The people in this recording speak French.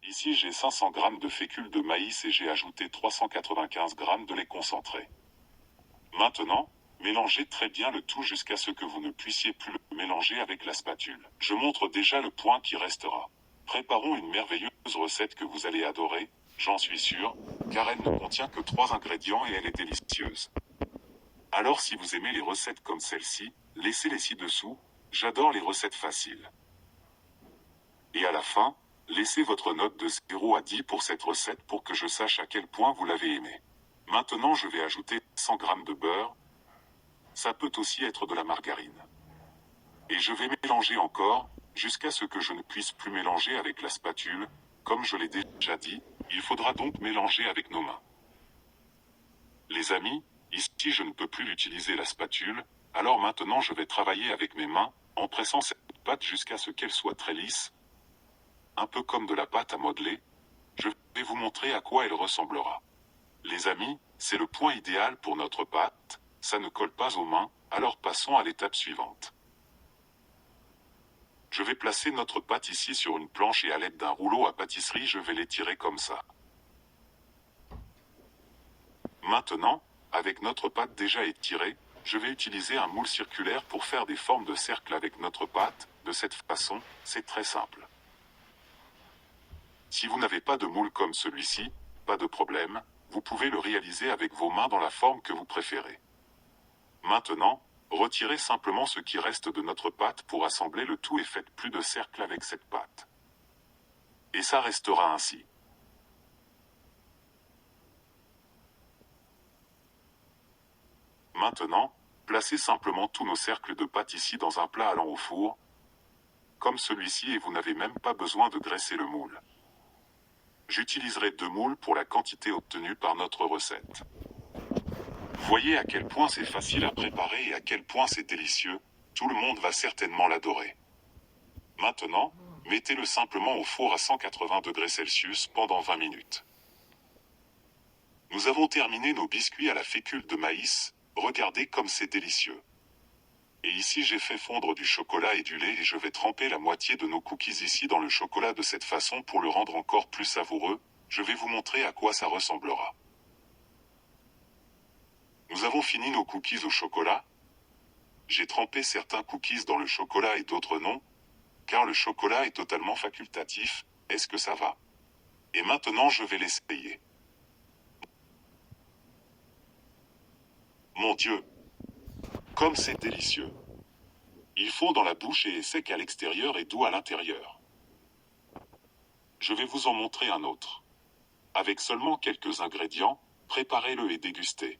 Ici j'ai 500 g de fécule de maïs et j'ai ajouté 395 g de lait concentré. Maintenant, mélangez très bien le tout jusqu'à ce que vous ne puissiez plus le mélanger avec la spatule. Je montre déjà le point qui restera. Préparons une merveilleuse recette que vous allez adorer, j'en suis sûr, car elle ne contient que 3 ingrédients et elle est délicieuse. Alors si vous aimez les recettes comme celle-ci, laissez-les ci-dessous, j'adore les recettes faciles. Et à la fin, laissez votre note de 0 à 10 pour cette recette pour que je sache à quel point vous l'avez aimée. Maintenant je vais ajouter 100 g de beurre. Ça peut aussi être de la margarine. Et je vais mélanger encore, jusqu'à ce que je ne puisse plus mélanger avec la spatule. Comme je l'ai déjà dit, il faudra donc mélanger avec nos mains. Les amis, ici je ne peux plus utiliser la spatule, alors maintenant je vais travailler avec mes mains, en pressant cette pâte jusqu'à ce qu'elle soit très lisse. Un peu comme de la pâte à modeler. Je vais vous montrer à quoi elle ressemblera. Les amis, c'est le point idéal pour notre pâte, ça ne colle pas aux mains, alors passons à l'étape suivante. Je vais placer notre pâte ici sur une planche et à l'aide d'un rouleau à pâtisserie je vais l'étirer comme ça. Maintenant, avec notre pâte déjà étirée, je vais utiliser un moule circulaire pour faire des formes de cercle avec notre pâte. De cette façon, c'est très simple. Si vous n'avez pas de moule comme celui-ci, pas de problème, vous pouvez le réaliser avec vos mains dans la forme que vous préférez. Maintenant, retirez simplement ce qui reste de notre pâte pour assembler le tout et faites plus de cercles avec cette pâte. Et ça restera ainsi. Maintenant, placez simplement tous nos cercles de pâte ici dans un plat allant au four, comme celui-ci et vous n'avez même pas besoin de graisser le moule. J'utiliserai 2 moules pour la quantité obtenue par notre recette. Voyez à quel point c'est facile à préparer et à quel point c'est délicieux, tout le monde va certainement l'adorer. Maintenant, mettez-le simplement au four à 180 degrés Celsius pendant 20 minutes. Nous avons terminé nos biscuits à la fécule de maïs, regardez comme c'est délicieux. Et ici j'ai fait fondre du chocolat et du lait et je vais tremper la moitié de nos cookies ici dans le chocolat de cette façon pour le rendre encore plus savoureux, je vais vous montrer à quoi ça ressemblera. Nous avons fini nos cookies au chocolat. J'ai trempé certains cookies dans le chocolat et d'autres non, car le chocolat est totalement facultatif, est-ce que ça va? Et maintenant je vais l'essayer. Mon Dieu! Comme c'est délicieux! Il fond dans la bouche et est sec à l'extérieur et doux à l'intérieur. Je vais vous en montrer un autre. Avec seulement quelques ingrédients, préparez-le et dégustez.